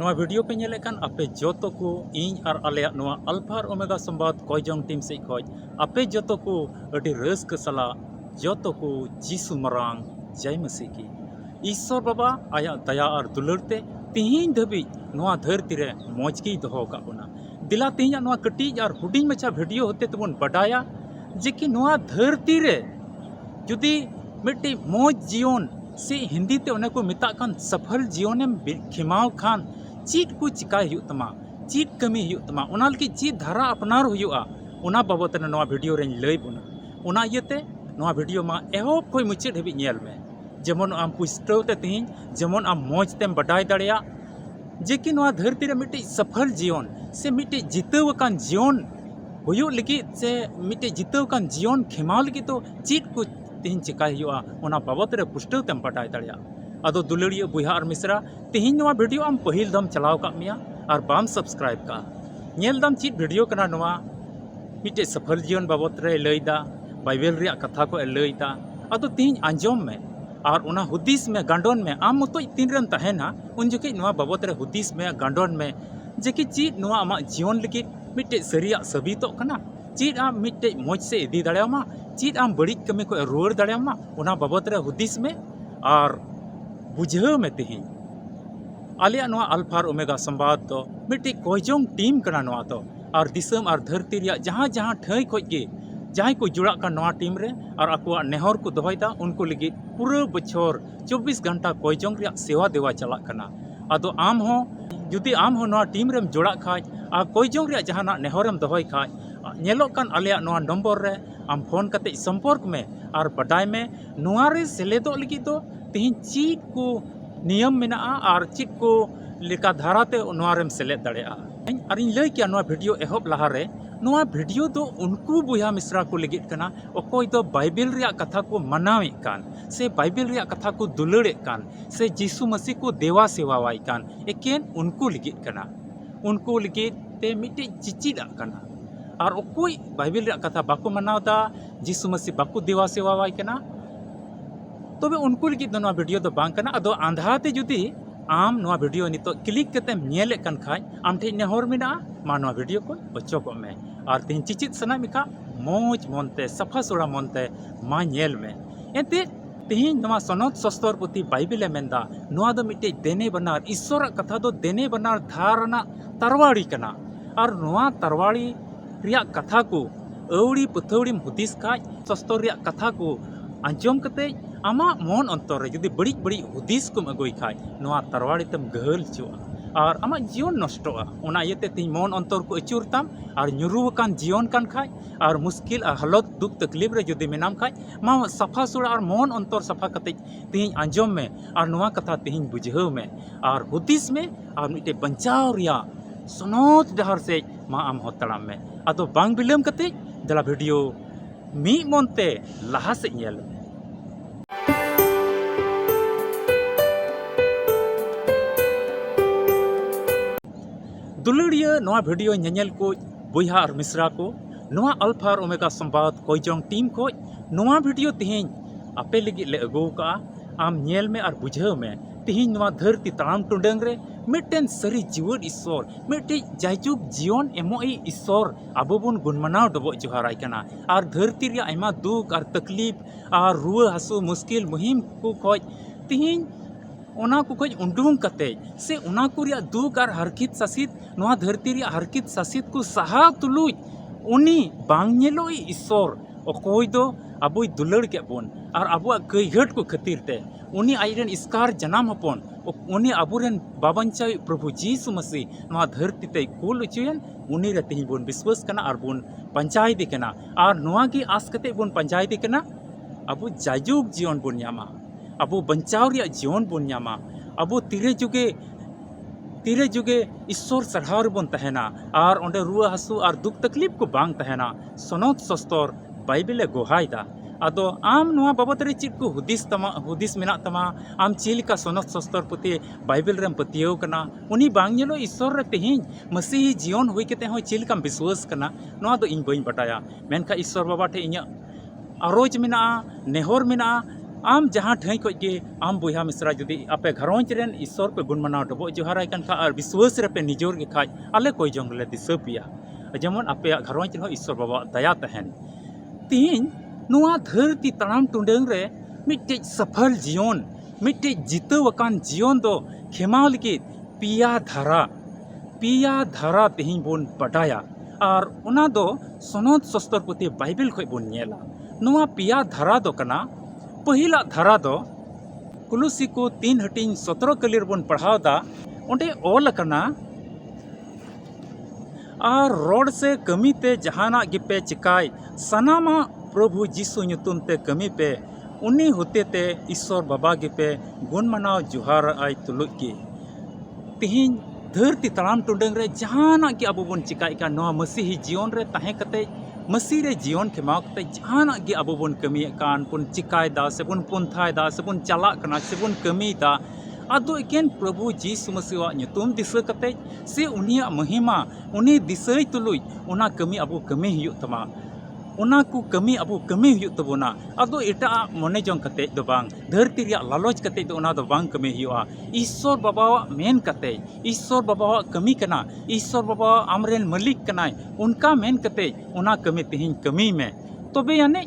नवा वीडियो पे नेलेकान आपे जोतो को इन और आले नवा अल्फा और ओमेगा संवाद कोयजोंग टीम से खोज आपे जोतो को अडी रस्क सला जोतो को जीसु मरांग जय मसीह की ईश्वर बाबा आया दया और दुलरते तीन धबी नवा धरती रे मौज की दोहो का बना दिला तीन नवा कटीज और हुडिंग मचा वीडियो होते तबन बडाया जे कि नवा धरती रे जुदी मिट्टी मौज जीवन से हिंदी ते उन्हें को मिता खान सफल जीवन में खिमाव खान चीट को चिकाय हुतमा चीट कमी हुतमा उनाल की चीट धारा अपनार हुआ उना बाबत नवा वीडियो रे लई बुना उना इयते नवा वीडियो मा एहोब खोय मुचाद हबी नेल में जेमन आम पुष्टव ते तीन जेमन आम मौज तेम बडाय दाड़िया जे कि नवा धरती रे मिट्टी सफल जीवन से मिट्टी जितव कान जीवन हुयो लगी से मिट्टी जितव कान जीवन खिमाव लगी तो चीट को तीन चिकाय हुआ उना बाबत रे पुष्टव तेम बडाय दाड़िया अदो दुलड़िया बुहा और मिश्रा तीन नवा वीडियो आम पहिल दम चलाव का मिया और बाम सब्सक्राइब का नेल दम चीट वीडियो कना नवा मिट्टे सफल जीवन बाबत रे लईदा बाइबल रे कथा को लईदा अदो तीन आंजोम में और उना हुदिस में गांडोन में आम मतो तीन रन तहना उन जके नवा बाबत रे हुदिस में गांडोन में जेकि चीट नवा आमा जीवन लगी मिट्टे सरिया सबितो कना चीट आम मिट्टे मौज से इदी दाड़ियामा चीट आम बड़ी कमी को रुआर दाड़ियामा उना बाबत रे हुदिस में और बुझाव में तीन आलिया नवा अल्फा और ओमेगा संवाद तो मिट्टी कोयजोंग टीम कना नवा तो और दिसम और धरती रिया जहाँ जहाँ ठई खोज गे जहाँ को जुड़ा का नवा टीम रे और आकुआ नेहर को दोहयदा उनको लगी पूरा बछर 24 घंटा कोयजोंग रिया सेवा देवा चला कना अदो आम हो जुदी आम हो नवा टीम रेम जुड़ा खाज आ कोयजोंग रिया जहाँ ना नेहरम दोहय खाज नेलो कान आलिया नवा नंबर रे आम फोन कते संपर्क में और बडाय में नवा रे सेलेदो लगी तो तीन चीट को नियम मेना और चीट को लेका धाराते नवारेम सेलेद दाड़ेया और इन लई किया नवा वीडियो एहब लहारे नवा वीडियो दो उनको बुया मिश्रा को लगित कना अकोय दो बाइबल रिया कथा को मनावे कान से बाइबल रिया कथा को दुलड़े कान से जीसु मसीह को देवा सेवावाई कान एकेन उनको लगित कना उनको लगित ते मिटे चिचिदा कना और अकोय बाइबल रिया कथा बाको मनावदा जीसु मसीह बाको देवा सेवावाई कना तबे उनको लगी नवा वीडियो दो बांग कना अदो आंधाते जुदी आम नवा वीडियो नितो क्लिक कते नेले कन खाय आम ठे नेहर मिना मा नवा वीडियो को बचोक में और तीन चिचित सना मिका मौज मनते सफा सोड़ा मनते मा नेल में एते तीन नवा सनत सस्तर पुती बाइबल मेंदा नवा दो मिटे देने बनार ईश्वर कथा दो देने बनार धारना तरवाड़ी कना और नवा तरवाड़ी रिया कथा को अवड़ी पथौड़ी हुदिस खाय सस्तर रिया कथा को आंजोम कते आमा मन अंतर जुदी बड़ी बड़ी हुदिस को अगुई खाय नवा तरवाड़ी तम गहल चुआ और आमा जीवन नष्टोआ उना इयते तीन मन अंतर को अचूर ताम और nyuruhkan जीवन कान खाय और मुश्किल हालत दुख तकलीफ रे जुदी मेनाम खाय मा सफा सुड़ा और मन अंतर सफा कते तीन आंजोम में और नवा कथा तीन बुझाव में और हुदिस में और मिटे बंचाव रिया सनोत डहर से मा आम होतड़ाम में अदो बांग बिलम कते दला वीडियो मी मनते लहा से नेल दुलड़िया नवा वीडियो नेल को बुहा और मिश्रा को नवा अल्फा और ओमेगा संवाद कोयजोंग टीम को नवा वीडियो तीन आपे लगी ले अगो का आम नेल में और बुझाव में तीन नवा धरती ताम टुंडंग रे मिट्टन सरी जीवन ईश्वर मिट्टे जायजुग जीवन एमोई ईश्वर आबो बन गुणमनाव डबो जोहाराय कना और धरती रे आयमा दुख और तकलीफ और रुआ हसु मुश्किल मुहिम को खोज तीन ओना को खोज उंडुंग कते से ओना को रिया दुख और हरकित सासित नवा धरती रे हरकित सासित को सहा तुलुज उनी बांग नेलोई ईश्वर अकोय दो आबोय दुलड़ के बोन और आबुआ गईघट को खातिर ते उनी आइरन इसकार जनाम हपन उनी आबुरेन बाबंचाई प्रभु जीसु मसीह नवा धरती ते कुल उचयन उनी रे तेही बोन विश्वास कना और बोन पंचायती कना और नवा की आस कते बोन पंचायती कना आबु जायजुग जीवन बोन यामा आबु बंचाव रिया जीवन बोन यामा आबु तिरे जुगे ईश्वर सराहर बोन तहना और ओंडे रुआ हसु और दुख तकलीफ को बांग तहना सनत सस्तर बाइबल गोहायदा अदो आम नवा बाबत रे चित को हुदिस मेना तमा आम चिलका सनत सस्तर पुती बाइबल रेम पतियो कना उनी बांग नेलो ईश्वर रे तेहिं मसीही जीवन हुई केते हो चिलकाम विश्वास कना नवा दो इन बई बटाया मेनका ईश्वर बाबा ठे इnya आरोज मेना नेहर मेना आम जहाँ ठाई खज के आम बुहा मिश्रा जुदी आपे घरोंज रेन ईश्वर पे गुण मनाव डबो जोहाराय कन खा और विश्वास रे पे निजोर के खाज आले कोई जंग ले दिस पिया जेमन आपे घरोंज रे ईश्वर बाबा दया तहन तीन नुआ धरती तड़ाम टुंडंग रे मिट्टे सफल जीवन मिट्टे जितवकान जीवन दो खेमाव लगी पिया धारा तेहिं बोन बडाया और उना दो सनद शस्त्र पुथि बाइबल खय बोन नेला नुआ पिया धारा दो कना पहिला धारा दो कुलुसी को 3 हटिंग 17 कलिर बोन पढ़ाव दा ओंडे ऑल कना और रोड से कमी ते जहाना गिपे चिकाय सनामा प्रभु जीसु ᱧᱩᱛᱩᱢ ते कमी पे उन्नी होते ते ईश्वर बाबा गिपे गुण मनाव जुहार आय तुलुक की तिहिं धरती तड़ाम टुंडंग रे जहाना की अब बोन चिकाय का नवा मसीही जीवन रे ताहे कते मसीह रे जीवन खेमाव कते जहाना की अब बोन कमी कान बोन चिकाय दा से बोन पुंथाय दा से बोन चला कना से बोन कमी दा आदो एकेन प्रभु जीसु मसीह ᱧᱩᱛᱩᱢ दिस कते से उनिया महिमा उनी दिसय तुलुय उना कमी अब कमी हुयुग तमा उना को कमी अब कमी हुयुग तबोना आदो एटा मने जंग कते दो बांग धरती रिया लालच कते दो उना दो बांग कमी हुयुआ ईश्वर बाबा मेन कते ईश्वर बाबा कमी कना ईश्वर बाबा आमरेन मालिक कनाय उनका मेन कते उना कमी तिहिं कमी में तबे यानी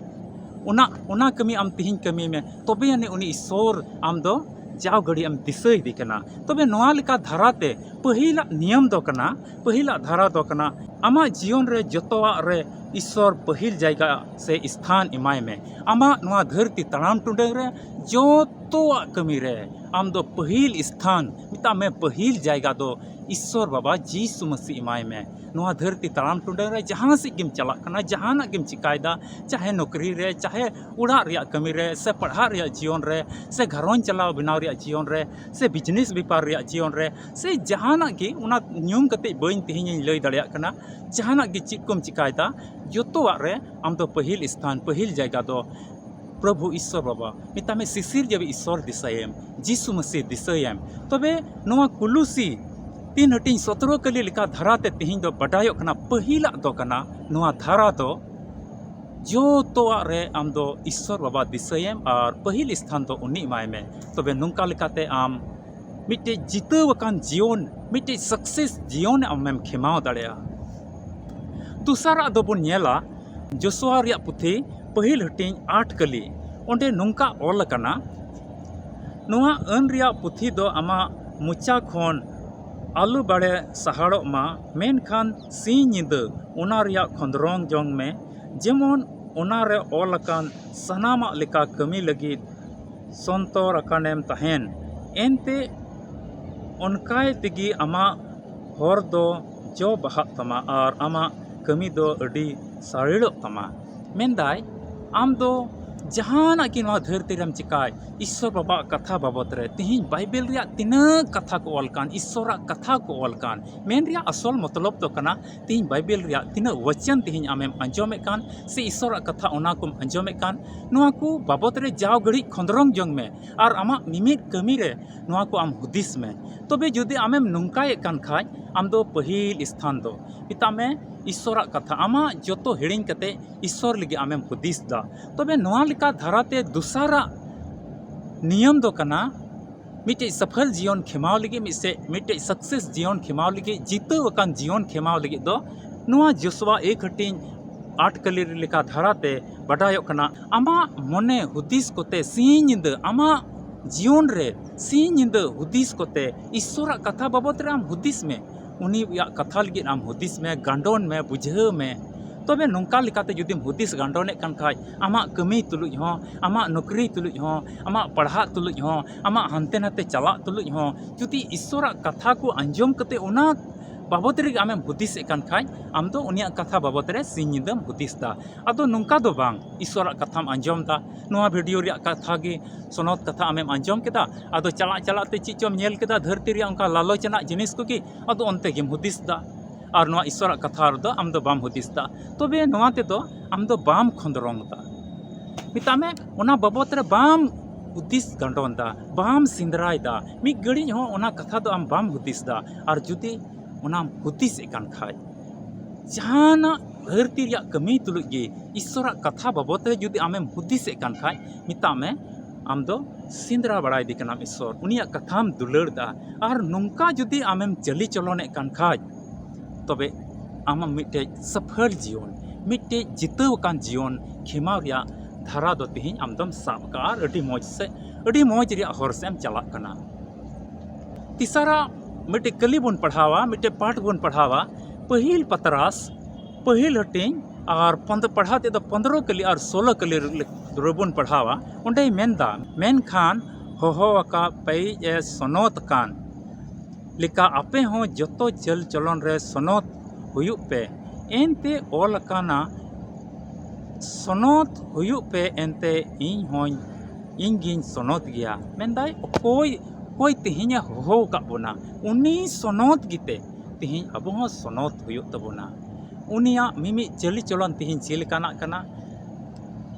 उना कमी आम तिहिं कमी में तबे यानी उनी ईश्वर आम दो जाव घड़ी आम दिसय दी कना तबे नोआ लेका धाराते पहिला नियम दो कना पहिला धारा दो कना आमा जीवन रे जतवा रे ईश्वर पहिल जायगा से स्थान इमाय में आमा नोआ धरती तड़ाम टुंडंग रे जतवा कमी रे आम दो पहिल स्थान मिता में पहिल जायगा दो ईश्वर बाबा जीसु मसीह इमाय में नोआ धरती तड़ाम टुंडंग रे जहाँ से गिम चला कना जहाना गिम चिकायदा चाहे नौकरी रे चाहे उड़ा रिया कमी रे से पढ़ा रिया जीवन रे से घरों चलाव बनाव रिया जीवन रे से बिजनेस व्यापार रिया जीवन रे से जहाना की उना न्यूम कते बइन तिहिं लय दाड़िया कना जहाना की चित कोम चिकायदा जोतोवा रे आम दो पहिल स्थान पहिल जायगा दो प्रभु ईश्वर बाबा मिता में शिशिर जब ईश्वर दिसयम जीसु मसीह दिसयम तबे नोआ कुलुसी 3 हटिंग 17 कली लेका धारा ते तिहिं दो बडायो कना पहिला दो कना नोआ धारा दो जोतोवा रे आम दो ईश्वर बाबा दिसयम और पहिल स्थान दो उनी माय में तबे नुंका लेकाते आम मिट्टे जितवकान जीवन मिट्टे सक्सेस जीवन आमेम खेमाव दाड़ेया दूसरा दो बोन नेला जोसुआ रिया पुथी पहिल हटिंग 8 कली ओंडे नुंका ऑल कना नोआ अन रिया पुथी दो आमा मुचा खोन आलू बाड़े सहाड़ो मा मेनखान सी निंदा उना रिया खंदरोंग जोंग में जेमन उना रे ऑल अकान सनामा लेका कमी लगी संतोर अकानेम तहेन एनते उनकाय तिगी आमा हर दो जो बहात तमा और आमा कमी दो अडी सारिड़ो तमा मेनदाय आम दो जहाना की नवा धरती रम चिकाय ईश्वर बाबा कथा बाबत रे तिहिं बाइबल रिया तिना कथा को ऑल कान ईश्वर कथा को ऑल कान मेन रिया असल मतलब तो कना तिहिं बाइबल रिया तिना वचन तिहिं आमेम अंजोमे कान से ईश्वर कथा ओना को अंजोमे कान नवा को बाबत रे जाव घड़ी खंदरंग जंग में और आमा मिमित कमी रे नवा को आम हुदिस में तबे जुदी आमेम नुंकाय कान खाय आम दो पहिल स्थान दो पिता में ईश्वर कथा आमा जोतो हिड़िंग कते ईश्वर लगी आमेम हुदिस दा तबे नोआ लेका धाराते दूसरा नियम दो कना मिटे सफल जीवन खेमाव लगी मिटे सक्सेस जीवन खेमाव लगी जितवकान जीवन खेमाव लगी दो नोआ जोसुआ 1 हटिंग 8 कली लेका धाराते बडायो कना आमा मने हुदिस कोते सिंह निंदा आमा जीवन रे सिंह निंदा हुदिस कोते ईश्वर कथा बाबत रे आम हुदिस में उनी कथा लगी आम हुदिस में गांडोन में बुझाव में तबे नौका लेकाते जुदीम हुदिस गांडोने कान खाय आमा कमी तुलुज हों आमा नौकरी तुलुज हों आमा पढ़ा तुलुज हों आमा हानते नाते चला तुलुज हों जुदी ईश्वर कथा को अंजोम कते उना बाबत रे आमेम हुदिस कान खाय आम दो उनिया कथा बाबत रे सिंह निंदाम हुदिस दा आदो नौका दो बांग ईश्वर कथाम अंजोम दा नोआ वीडियो रिया कथा गे सनद कथा आमेम अंजोम केदा आदो चला चलाते चिचोम नेल केदा धरती रिया उनका लालचना जिनिस को की आदो अंते गेम हुदिस दा और नोआ ईश्वर कथा रे दो आम दो बाम हुदिस दा तबे नोआ ते दो आम दो बाम खंदरंग दा मिता में ओना बाबत रे बाम हुदिस गांडोन दा बाम सिंदराय दा मी गड़ी हो ओना कथा दो आम बाम हुदिस दा और जुदी ओना हुदिस कान खाय जहाना धरती रिया कमी तुलुग गे ईश्वर कथा बाबत रे जुदी आमेम हुदिस कान खाय मिता में आम दो सिंद्रा बड़ा दी कनाम ईश्वर उनिया कथाम दुलड़ दा और नोंका जुदी आमेम चली चलने कान खाज तबे आम मिट्टे सफल जीवन मिट्टे जितव कान जीवन खिमा रिया धारा दो तिहिं आमदम साब का और अडी मौज रिया हर से एम चला कना। तीसरा मिट्टे कली बन पढ़ावा मिट्टे पाठ बन पढ़ावा पहिल पतरास पहिल हटिंग और पढ़ाते तो 15 कली और 16 कली रोबन पढ़ावा उंडे मेनदा मेन खान होका पे ए सनोत कान लिका आपे हो जतो चल चलन रे सनोत हुयुक पे एनते ओल काना सनोत हुयुक पे एनते इन गिन सनोत गया मेनदाय कोई तिहिnya हो का बोना उनी सनोत गिते तिहिं अबो हो सनोत हुयुक तबोना उनिया मिमी चली चलन तिहिं चिलकाना कना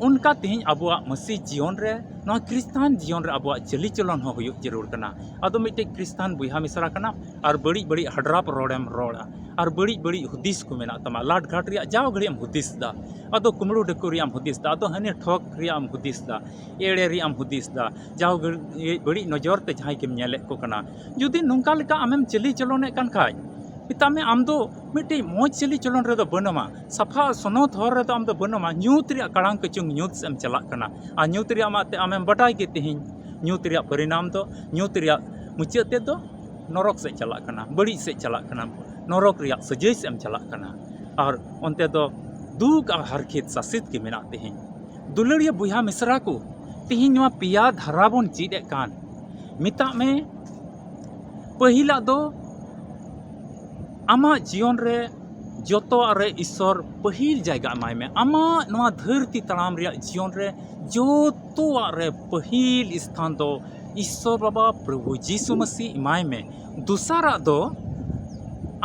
उनका तिहिं अबुआ मसीह जीवन रे नवा क्रिस्तान जीवन रे अबुआ चली चलन हो हुयुक जरूर कना अदो मिटे क्रिस्तान बुहा मिसरा कना और बड़ी बड़ी हडराप रोड़ेम रोड़ा और बड़ी हुदिस को मेना तमा लाट घाट रिया जाव घड़ी हुदिस दा अदो कुमड़ू डको रिया हुदिस दा अदो हने ठोक रिया हुदिस दा एड़े रिया हुदिस दा जाव बड़ी नजर ते जहां के नेले को कना जुदी नोंका लेका आमेम चली चलने कान खाय पिता में आम दो मिट्टी मौज चली चलन रे दो बनमा सफा सनोत हर रे दो आम दो बनमा न्यूत रिया कड़ांग कचुंग न्यूत से चला कना आ न्यूत रिया माते आमेम बटाई के तिहिं न्यूत रिया परिणाम दो न्यूत रिया मुचाद ते दो नरक से चला कना बड़ी से चला कना नरक रिया सजय से चला कना और उनते दो दुख और हरखित सासित के मेना तिहिं दुलड़िया बुहा मिसरा को तिहिं नवा पिया धारा बन चीद कान मिता में पहिला दो आमा जीवन रे जोतो रे ईश्वर पहिल जायगा एमाय में आमा नवा धरती तड़ाम रिया जीवन रे जोतो रे पहिल स्थान दो ईश्वर बाबा प्रभु यीशु मसीह एमाय में दूसरा दो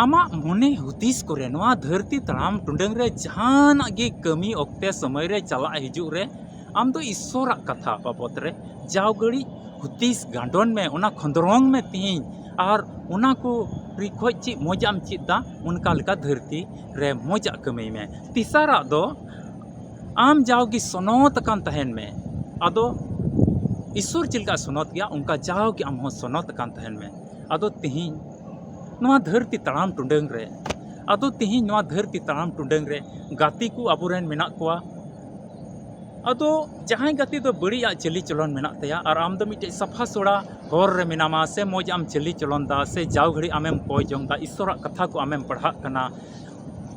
आमा मने हुदिस करे नवा धरती तड़ाम टुंडंग रे जहाना गे कमी ओक्ते समय रे चला हिजु रे आम दो ईश्वर कथा बाबत रे जाव गड़ी हुदिस गांडोन में उना खंदरोंग में तिहिं और उना को रिखोज ची मजाम चिदा उनका लेका धरती रे मजा कमी में तीसरा दो आम जाओगी सनोत कान तहन में अदो ईश्वर चिलका सनोत गया उनका जाओगी आम हो सनोत कान तहन में अदो तिहिं नवा धरती तड़ाम टुंडंग रे अदो तिहिं नवा धरती तड़ाम टुंडंग रे गाती को अबुरेन मेना कोआ अदो जहां गति दो बड़ी चली चलन मेना तया और आम दो मिटे सफा सोड़ा हर रे मेनामा से मौज आम चली चलन दा से जाव घड़ी आमेम कोय जोंग दा ईश्वर कथा को आमेम पढ़ा कना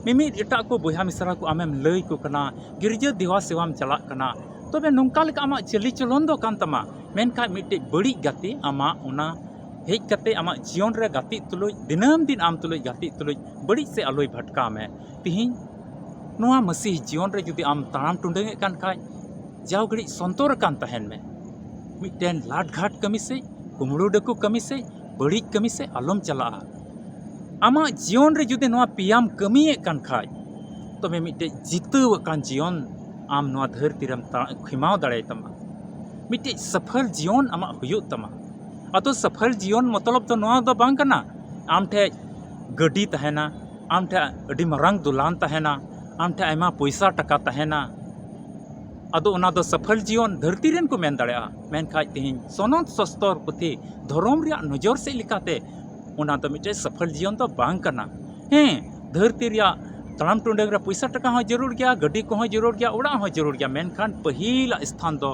मिमी एटा को बुहा मिसरा को आमेम लई को कना गिरजा दिवा सेवाम चला कना तबे नोंका लेका आमा चली चलन दो कान तमा मेनखा मिटे बड़ी गति आमा उना हेज कते आमा जीवन रे गति तुलुज दिनम दिन आम तुलुज गति तुलुज बड़ी से आलोय भटका में तिहिं नोआ मसीह जीवन रे जुदी आम ताम टुंडंगे कान खाय जाव घड़ी संतोर कान तहन में मिटेन लाट घाट कमी से कुमड़ू डको कमी से बड़ी कमी से आलम चला आमा जीवन रे जुदी नोआ पियाम कमी कान खाय तबे मिटे जितव कान जीवन आम नोआ धरती रम खिमाव दाड़े तमा मिटे सफल जीवन आमा हुयु तमा अतो सफल जीवन मतलब तो नोआ दो बांग कना आम ठे गड्डी तहना आम ठे अडी मरांग दुलान तहना आम ठे आयमा पैसा टका तहना अदो उना दो सफल जीवन धरती रेन को मेन दाड़ेया मेन खाय तिहिं सनत सस्तर पुथी धर्म रिया नजर से लिकाते उना दो मिटे सफल जीवन तो बांग कना हें धरती रिया तड़ाम टुंडंग रे पैसा टका हो जरूर गया गड्डी को हो जरूर गया उड़ा हो जरूर गया मेनखान पहिला स्थान दो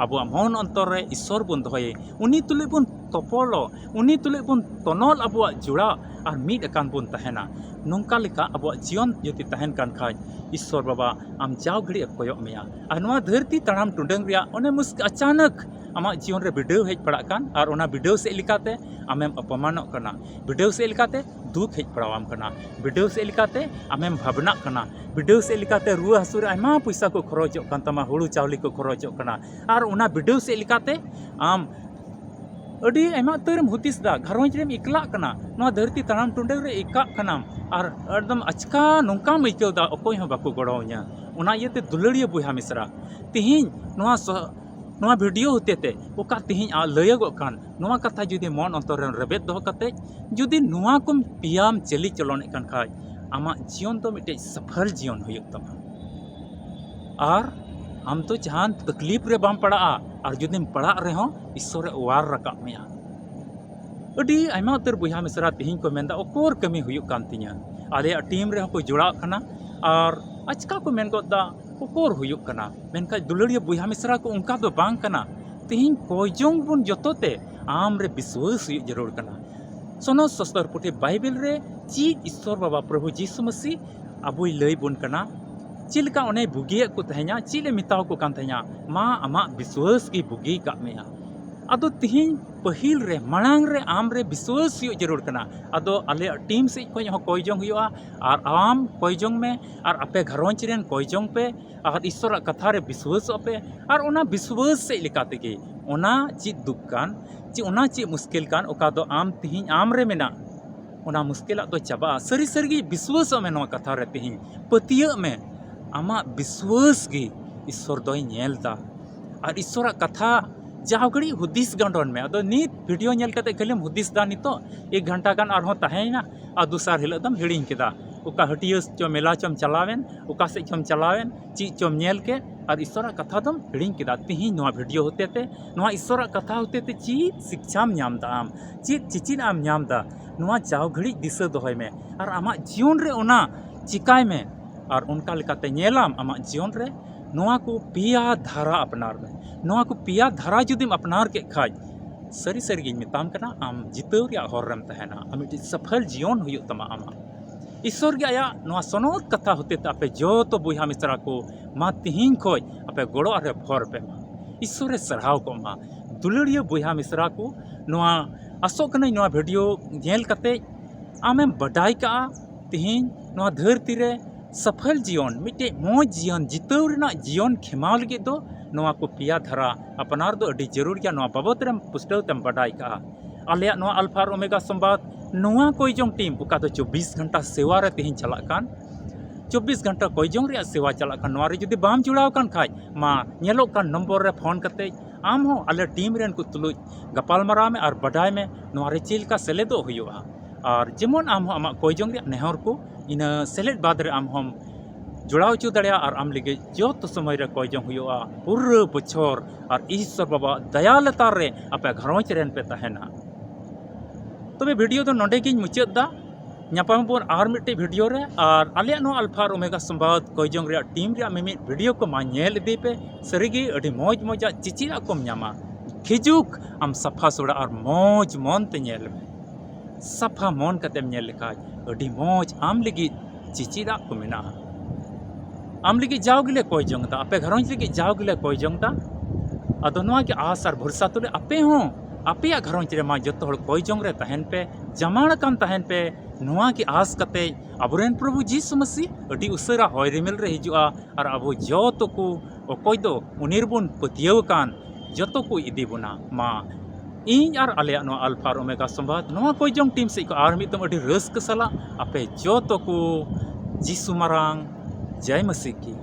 अब मन अंतर रे ईश्वर बन दोहे उनी तुले बन तपलो उनी तुले बन तनल अब जुड़ा और मीड अकान बन तहना नोंका लेका अब जीवन यदि तहन कान खाय ईश्वर बाबा आम जाव घड़ी कोयक मेया और नवा धरती तड़ाम टुंडंग रिया ओने मुस्क अचानक आमा जीवन रे बिडेव हेज पड़ा कान और ओना बिडेव से लिकाते आमेम अपमानक कना बिडेव से लिकाते दुख हेज पड़ावाम कना बिडेव से लिकाते आमेम भावना कना बिडेव से लिकाते रुआ हसु रे आयमा पैसा को खरचोक कान तमा हुड़ू चावली को खरचोक कना और ओना बिडेव से लिकाते आम अडी आयमा तोरम हुतिस दा घरवंज रेम इकला कना नवा धरती तड़ाम टुंडंग रे इका कनाम और एकदम अचका नोंका मइकेव दा अकोय हो बाको गड़ोnya ओना इयते दुलड़िया बुहा मिसरा तिहिं नवा वीडियो होते ते ओका तिहिं आ लयगो कान नवा कथा जुदी मन अंतर रे रेबेद दो कते जुदी नवा कुम पियाम चली चलने कान खाय आमा जीवन तो मिटे सफल जीवन हुयुक तमा और आम तो जहां तकलीफ रे बाम पड़ा और जुदिम पड़ा रहो ईश्वर वार रकाब मेया अडी आयमा उतर बुहा मिसरा तिहिं को मेंदा ओकोर कमी हुयुक कान तिया आले टीम रे को जोड़ा खाना और अचका को मेन गोदा ओकोर हुयुक काना मेनका दुलड़िया बुहा मिसरा को उनका दो बांग काना तिहिं कोयजोंग बुन जतोते आम रे विश्वास हुयुक जरूर काना सोनो सस्तर पुठे बाइबल रे ची ईश्वर बाबा प्रभु जीसु मसीह अबुई लई बुन काना चिलका उन्हें बुगिया को तहना चिले मिताव को कान तहना मा अमा विश्वास की बुगी का मेया अदो तिहिं पहिल रे मणांग रे आम रे विश्वास हुयुक जरूर काना अदो आले टीम से कोई हो कोयजोंग हुयुआ और आम कोयजोंग में और आपे घरोंच रेन कोयजोंग पे और ईश्वर कथा रे विश्वास पे और ओना विश्वास से लेका तेगे ओना ची दुख कान ची ओना ची मुश्किल कान ओका दो आम तिहिं आम रे मेना ओना मुश्किल दो चाबा सरी सरी विश्वास में नवा कथा रे तिहिं पतिया में आमा विश्वास गे ईश्वर दोय नेलदा और ईश्वर कथा जावगड़ी हुदिस गंडन में अदो नीत वीडियो नेल कते खलिम हुदिस दा नितो 1 घंटा गान आरहो तहेना आ दुसार हिलो दम हिड़िंग केदा ओका हटियस चो मेला चम चलावेन ओका से चम चलावेन ची चम नेल के और ईश्वर कथा दम हिड़िंग केदा तिहि नवा वीडियो होते ते नवा ईश्वर कथा होते ते ची शिक्षाम न्यामदा आम ची चिचिन आम न्यामदा नवा जावगड़ी दिशा दोहय में और आमा जीवन रे ओना चिकाय में और उनका लेकाते नेलाम आमा जीवन रे नवा को पिया धारा अपनार में नवा को पिया धारा जुदिम अपनार के खाज सरी सरी मिताम कना आम जितव रे हरम तहना आम मिट्टी सफल जीवन हुयो तमा आमा ईश्वर के आया नवा सनोत कथा होते ते आपे जो तो बुहा मिसरा को मा तिहिं खोज आपे गोड़ो रे भर पे मा ईश्वर रे सराव को मा दुलड़िया बुहा मिसरा को नवा आसो कने नवा वीडियो नेल कते आमें बडाई का तिहिं नवा धरती रे सफल जीवन मिट्टे मोज जीवन जितव रेना जीवन खेमाव लगे दो नवा को पिया धरा अपनार दो अडी जरूर गया नवा बाबत रे पुस्तव तम बडाई का आलिया नवा अल्फा और ओमेगा संवाद नवा कोयजोंग टीम ओका दो 24 घंटा सेवा रे तिहिं चला कान 24 घंटा कोयजोंग रे सेवा चला कान नवा रे जुदी बाम जुड़ाव कान खाय मा नेलो कान नंबर रे फोन कते आम हो आले टीम रेन को तुलुज गपालमाराव में और बडाई में नवा रे चिल का सेलेदो हुयुआ और जेमन आम हो आमा कोयजोंग रे नेहर को इना सेलेद बाद रे आम हम जुड़ाव चो दड़िया और आम लगे जो तो समय रे कोयजोंग हुयुआ पूरा बछर और ईश्वर बाबा दया लतार रे आपे घरोंच रेन पे तहना तबे वीडियो तो नोडे गिन मुचाद दा ᱧᱟᱯᱟᱢ ᱵᱚᱱ ᱟᱨ ᱢᱤᱫᱴᱮᱡ ᱵᱷᱤᱰᱤᱭᱳ ᱨᱮ ᱟᱨ ᱟᱞᱮᱭᱟᱜ ᱱᱚᱣᱟ ᱟᱞᱯᱷᱟ ᱟᱨ ᱳᱢᱮᱜᱟ ᱥᱚᱢᱵᱟᱫ ᱠᱚᱭᱡᱚᱝ ᱨᱮᱭᱟᱜ ᱴᱤᱢ ᱨᱮᱭᱟᱜ ᱢᱤᱢᱤᱫ ᱵᱷᱤᱰᱤᱭᱳ ᱠᱚ ᱢᱟ ᱧᱮᱞ ᱤᱫᱤ ᱯᱮ ᱥᱟᱹᱨᱤᱜᱮ ᱟᱹᱰᱤ ᱢᱚᱡᱽ ᱢᱚᱡᱟᱜ ᱪᱤᱪᱤᱨᱟᱜ ᱠᱚᱢ ᱧᱟᱢᱟ ᱠᱷᱤᱡᱩᱠ ᱟᱢ ᱥᱟᱯᱷᱟ ᱥᱚᱲᱟ ᱟᱨ ᱢᱚᱡᱽ ᱢᱚᱱᱛᱮ ᱧᱮᱞ ᱢᱮ ᱥᱟᱯᱷᱟ ᱢᱚᱱ ᱠᱟᱛᱮᱢ ᱧᱮᱞ ᱞᱮᱠᱷᱟᱡ ᱟᱹᱰᱤ ᱢᱚᱡᱽ ᱟᱢ ᱞᱟᱹᱜᱤᱫ ᱪᱤᱪᱤᱨᱟᱜ ᱠᱚ ᱢᱮᱱᱟᱜᱼᱟ ᱟᱢ ᱞᱟᱹᱜᱤᱫ ᱡᱟᱣ ᱜᱮᱞᱮ ᱠᱚᱭᱡᱚᱝ ᱫᱟ ᱟᱯᱮ ᱜᱷᱟᱨᱚᱸᱡᱽ ᱞᱟᱹᱜᱤᱫ ᱡᱟᱣ ᱜᱮᱞᱮ ᱠᱚᱭᱡᱚᱝ ᱫᱟ ᱟᱫᱚ ᱱᱚᱣᱟ ᱜᱮ ᱟᱥ ᱟᱨ ᱵᱷᱚᱨᱥᱟ ᱛᱩᱞᱩᱡ ᱟᱯᱮ ᱦᱚᱸ ᱟᱯᱮᱭᱟᱜ ᱜᱷᱟᱨᱚᱸᱡᱽ ᱨᱮᱢᱟ ᱡᱚᱛᱚ ᱦᱚᱲ ᱠᱚᱭᱡᱚᱝ ᱨᱮ ᱛᱟᱦᱮᱱ ᱯᱮ ᱡᱟᱢᱟᱲ ᱟᱠᱟᱱ ᱛᱟᱦᱮᱱ ᱯᱮ ᱱᱚᱣᱟ ᱜᱮ ᱟᱥ ᱠᱟᱛᱮ ᱟᱵᱚᱨᱮᱱ ᱯᱨᱚᱵᱷᱩ ᱡᱤᱥᱩ ᱢᱟᱥᱤ ᱟᱹᱰᱤ ᱩᱥᱟᱹᱨᱟ ᱦᱚᱭ ᱨᱤᱢᱤᱞ ᱨᱮ ᱦᱤᱡᱩᱜᱼᱟ ᱟᱨ ᱟᱵᱚ ᱡᱚᱛᱚ ᱠᱚ ᱚᱠᱚᱭ ᱫᱚ ᱩᱱᱤ ᱨᱮᱵᱚᱱ ᱯᱟᱹᱛᱭᱟᱹᱣ ᱟᱠᱟᱱ ᱡᱚᱛᱚ ᱠᱚ ᱤᱫᱤ ᱵᱚᱱᱟ ᱢᱟ ᱤᱧ ᱟᱨ ᱟᱞᱮᱭᱟᱜ ᱱᱚᱣᱟ ᱟᱞᱯᱷᱟ ᱟᱨ ᱳᱢᱮᱜᱟ ᱥᱚᱢᱵᱟᱫ ᱱᱚᱣᱟ ᱠᱚᱭᱡᱚᱝ ᱴᱤᱢ ᱥᱮᱫ ᱠᱚ ᱟᱨ ᱢᱤᱫᱴᱟᱝ ᱟᱹᱰᱤ ᱨᱟᱹᱥᱠᱟᱹ ᱥᱟᱞᱟᱜ ᱟᱯᱮ ᱡᱚᱛᱚ ᱠᱚ ᱡᱤᱥᱩ ᱢᱟᱨᱟᱝ ᱡᱟᱭ ᱢᱟᱥᱤ ᱠᱤ